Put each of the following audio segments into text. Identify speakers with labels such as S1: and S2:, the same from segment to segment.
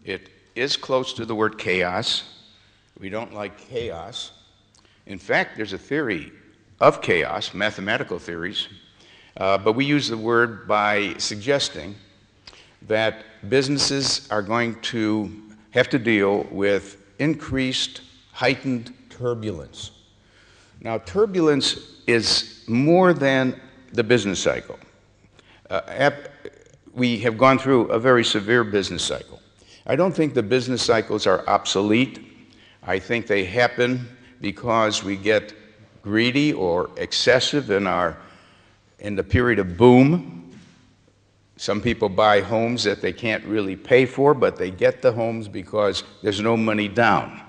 S1: It is close to the word chaos. We don't like chaos. In fact, there's a theory of chaos, mathematical theories, but we use the word by suggesting that businesses are going to have to deal with increased, heightened turbulence. Now, turbulence is more than the business cycle. We have gone through a very severe business cycle. I don't think the business cycles are obsolete. I think they happen because we get greedy or excessive in the period of boom. Some people buy homes that they can't really pay for, but they get the homes because there's no money down.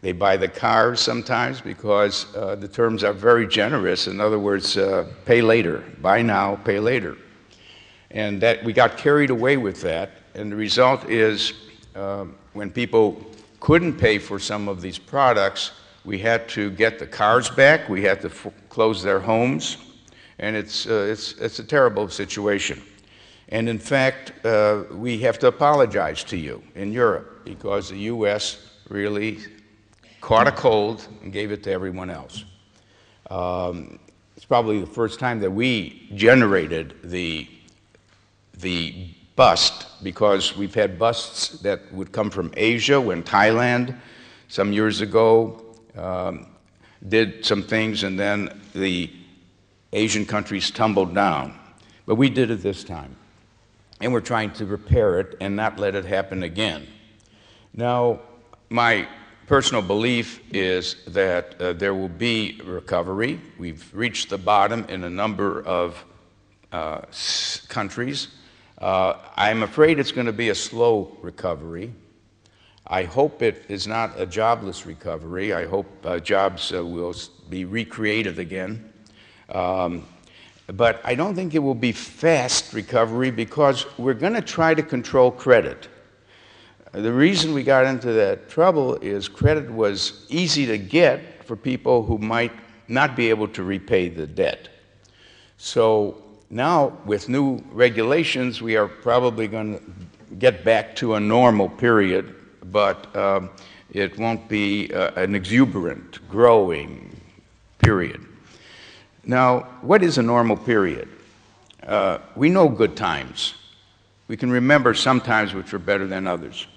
S1: They buy the cars sometimes because the terms are very generous. In other words, pay later, buy now, pay later. And that we got carried away with that, and the result is when people couldn't pay for some of these products, we had to get the cars back, we had to close their homes, and it's a terrible situation. And in fact, we have to apologize to you in Europe because the U.S. really caught a cold and gave it to everyone else. It's probably the first time that we generated the bust, because we've had busts that would come from Asia when Thailand some years ago did some things, and then the Asian countries tumbled down. But we did it this time, and we're trying to repair it and not let it happen again. Now, my personal belief is that there will be recovery. We've reached the bottom in a number of countries. I'm afraid it's going to be a slow recovery. I hope it is not a jobless recovery. I hope jobs will be recreated again. But I don't think it will be fast recovery because we're going to try to control credit. The reason we got into that trouble is credit was easy to get for people who might not be able to repay the debt. So now, with new regulations, we are probably going to get back to a normal period, but it won't be an exuberant, growing period. Now, what is a normal period? We know good times. We can remember some times which were better than others.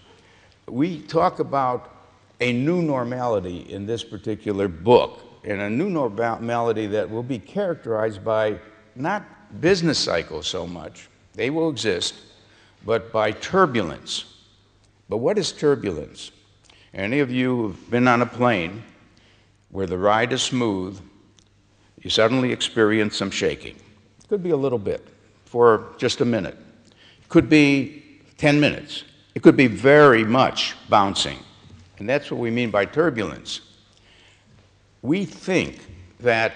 S1: We talk about a new normality in this particular book, and a new normality that will be characterized by not business cycles so much, they will exist, but by turbulence. But what is turbulence? Any of you who've been on a plane where the ride is smooth, you suddenly experience some shaking. It could be a little bit, for just a minute. It could be 10 minutes. It could be very much bouncing. And that's what we mean by turbulence. We think that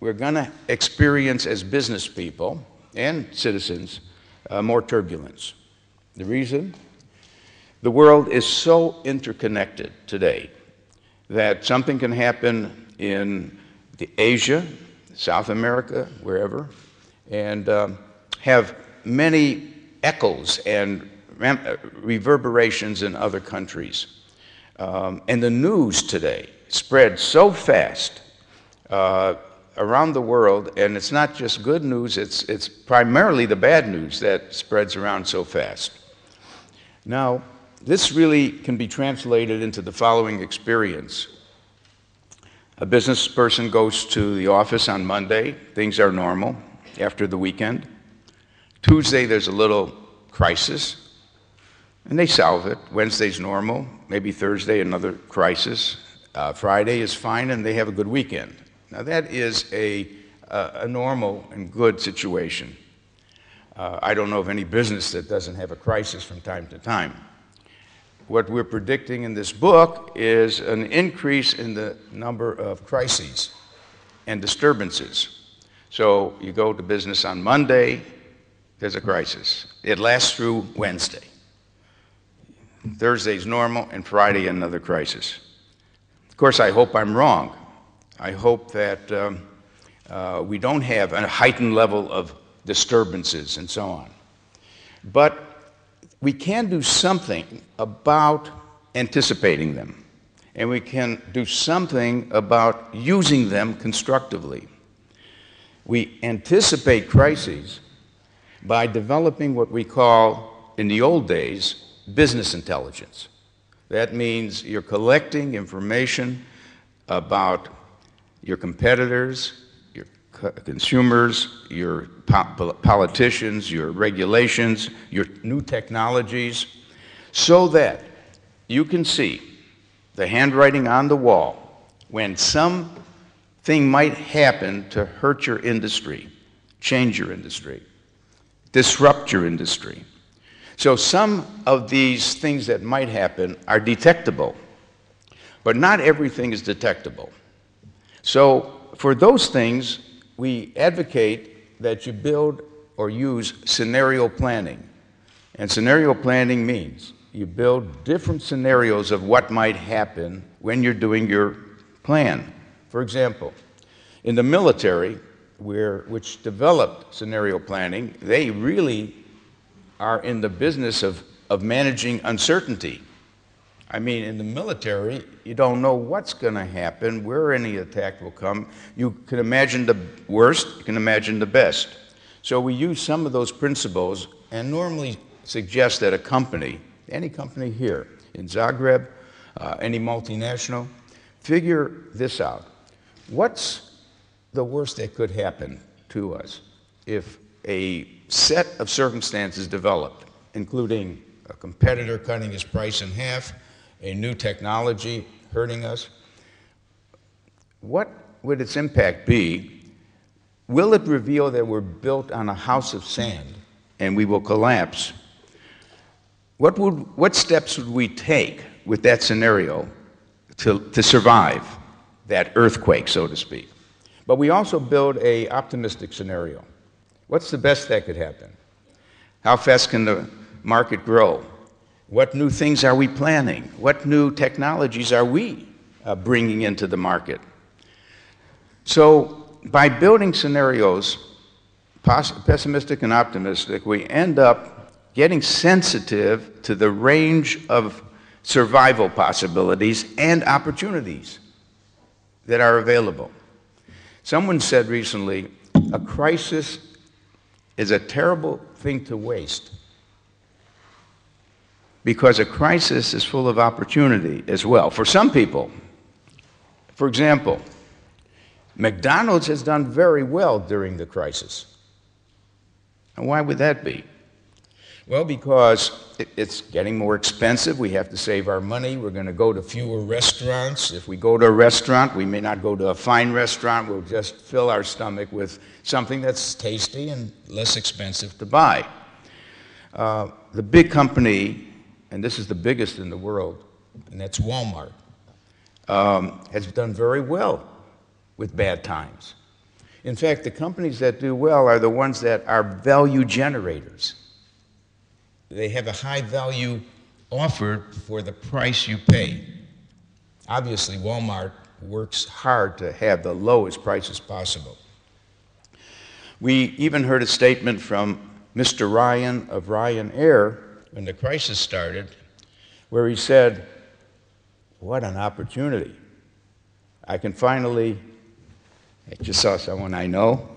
S1: we're going to experience, as business people and citizens, more turbulence. The reason? The world is so interconnected today that something can happen in Asia, South America, wherever, and have many echoes and reverberations in other countries. And the news today spreads so fast around the world, and it's not just good news, it's primarily the bad news that spreads around so fast. Now, this really can be translated into the following experience. A business person goes to the office on Monday, things are normal after the weekend. Tuesday, there's a little crisis, and they solve it. Wednesday's normal, maybe Thursday, another crisis. Friday is fine, and they have a good weekend. Now, that is a normal and good situation. I don't know of any business that doesn't have a crisis from time to time. What we're predicting in this book is an increase in the number of crises and disturbances. So you go to business on Monday, there's a crisis. It lasts through Wednesday. Thursday's normal, and Friday another crisis. Of course, I hope I'm wrong. I hope that we don't have a heightened level of disturbances and so on. But we can do something about anticipating them, and we can do something about using them constructively. We anticipate crises by developing what we call, in the old days, business intelligence. That means you're collecting information about your competitors, your consumers, your politicians, your regulations, your new technologies, so that you can see the handwriting on the wall when something might happen to hurt your industry, change your industry, disrupt your industry. So some of these things that might happen are detectable, but not everything is detectable. So for those things, we advocate that you build or use scenario planning. And scenario planning means you build different scenarios of what might happen when you're doing your plan. For example, in the military, which developed scenario planning, they really are in the business of managing uncertainty. I mean, in the military, you don't know what's going to happen, where any attack will come. You can imagine the worst, you can imagine the best. So we use some of those principles and normally suggest that a company, any company here in Zagreb, any multinational, figure this out. What's the worst that could happen to us if a set of circumstances developed, including a competitor cutting his price in half, a new technology hurting us? What would its impact be? Will it reveal that we're built on a house of sand and we will collapse? What steps would we take with that scenario to survive that earthquake, so to speak? But we also build an optimistic scenario. What's the best that could happen? How fast can the market grow? What new things are we planning? What new technologies are we bringing into the market? So by building scenarios, pessimistic and optimistic, we end up getting sensitive to the range of survival possibilities and opportunities that are available. Someone said recently, a crisis is a terrible thing to waste, because a crisis is full of opportunity as well. For some people, for example, McDonald's has done very well during the crisis. And why would that be? Well, because it's getting more expensive. We have to save our money. We're going to go to fewer restaurants. If we go to a restaurant, we may not go to a fine restaurant. We'll just fill our stomach with something that's tasty and less expensive to buy. The big company, and this is the biggest in the world, and that's Walmart, has done very well with bad times. In fact, the companies that do well are the ones that are value generators. They have a high value offered for the price you pay. Obviously, Walmart works hard to have the lowest prices possible. We even heard a statement from Mr. Ryan of Ryanair when the crisis started, where he said, "What an opportunity. I can finally," I just saw someone I know.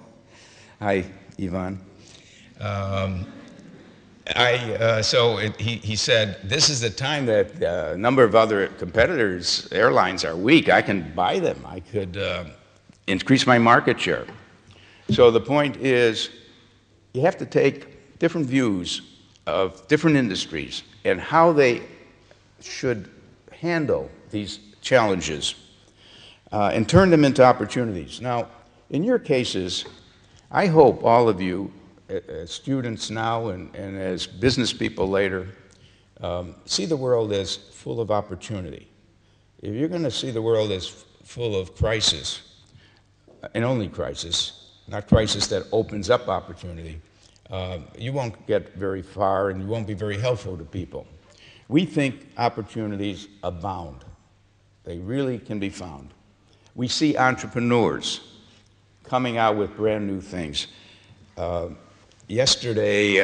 S1: Hi, Ivan. He said, this is the time that a number of other competitors, airlines, are weak. I can buy them. I could increase my market share. So the point is, you have to take different views of different industries and how they should handle these challenges and turn them into opportunities. Now, in your cases, I hope all of you, as students now and as business people later, see the world as full of opportunity. If you're going to see the world as full of crisis, and only crisis, not crisis that opens up opportunity, you won't get very far and you won't be very helpful to people. We think opportunities abound. They really can be found. We see entrepreneurs coming out with brand new things. Yesterday,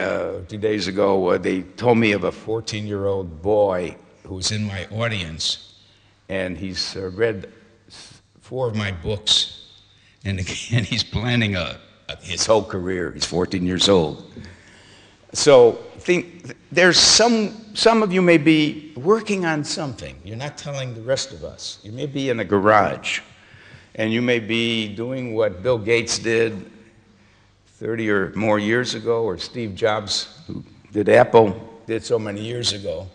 S1: 2 days ago, they told me of a 14-year-old boy who's in my audience, and he's read 4 of my books, and again, he's planning his whole career. He's 14 years old. So there's some of you may be working on something. You're not telling the rest of us. You may be in a garage, and you may be doing what Bill Gates did 30 or more years ago, or Steve Jobs, who did Apple, did so many years ago.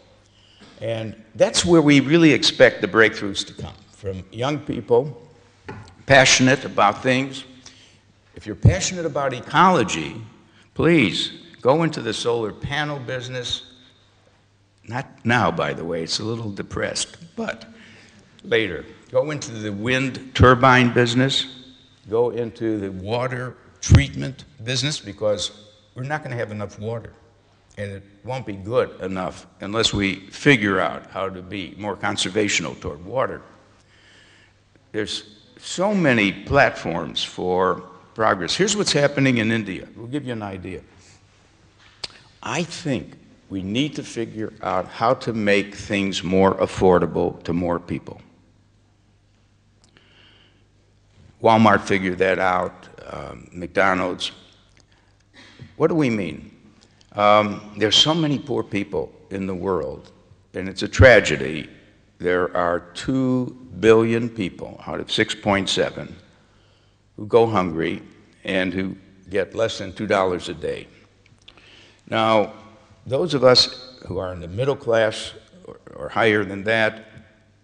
S1: And that's where we really expect the breakthroughs to come, from young people, passionate about things. If you're passionate about ecology, please go into the solar panel business. Not now, by the way, it's a little depressed, but later. Go into the wind turbine business. Go into the water treatment business, because we're not going to have enough water, and it won't be good enough unless we figure out how to be more conservational toward water. There's so many platforms for progress. Here's what's happening in India. We'll give you an idea. I think we need to figure out how to make things more affordable to more people. Walmart figured that out. McDonald's. What do we mean? There's so many poor people in the world, and it's a tragedy. There are 2 billion people out of 6.7 who go hungry and who get less than $2 a day. Now, those of us who are in the middle class or higher than that,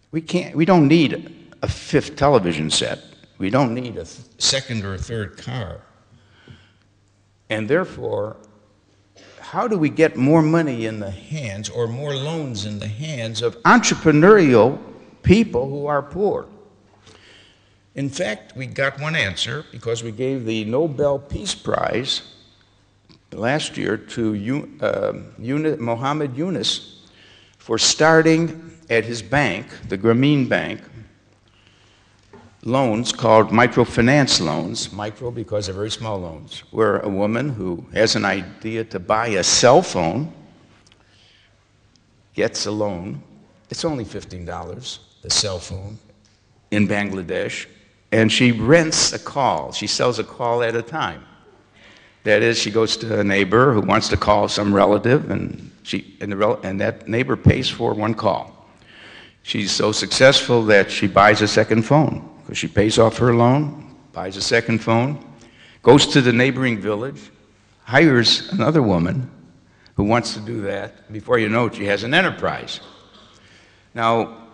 S1: we don't need a 5th television set. We don't need a 2nd or a 3rd car. And therefore, how do we get more money in the hands, or more loans in the hands, of entrepreneurial people who are poor? In fact, we got one answer, because we gave the Nobel Peace Prize last year to Mohammed Yunus for starting at his bank, the Grameen Bank, loans called microfinance loans. Micro because they're very small loans, where a woman who has an idea to buy a cell phone gets a loan. It's only $15, the cell phone, in Bangladesh, and she rents a call. She sells a call at a time. That is, she goes to a neighbor who wants to call some relative, and that neighbor pays for 1 call. She's so successful that she buys a 2nd phone, because she pays off her loan, buys a 2nd phone, goes to the neighboring village, hires another woman who wants to do that. Before you know it, she has an enterprise. Now,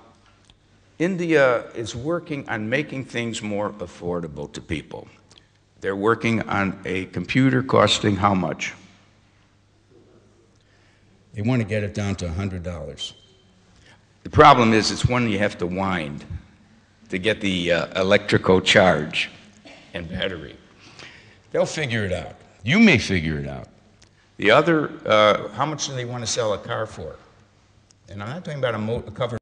S1: India is working on making things more affordable to people. They're working on a computer costing how much? They want to get it down to $100. The problem is, it's one you have to wind to get the electrical charge and battery. They'll figure it out. You may figure it out. The other, how much do they want to sell a car for? And I'm not talking about a covered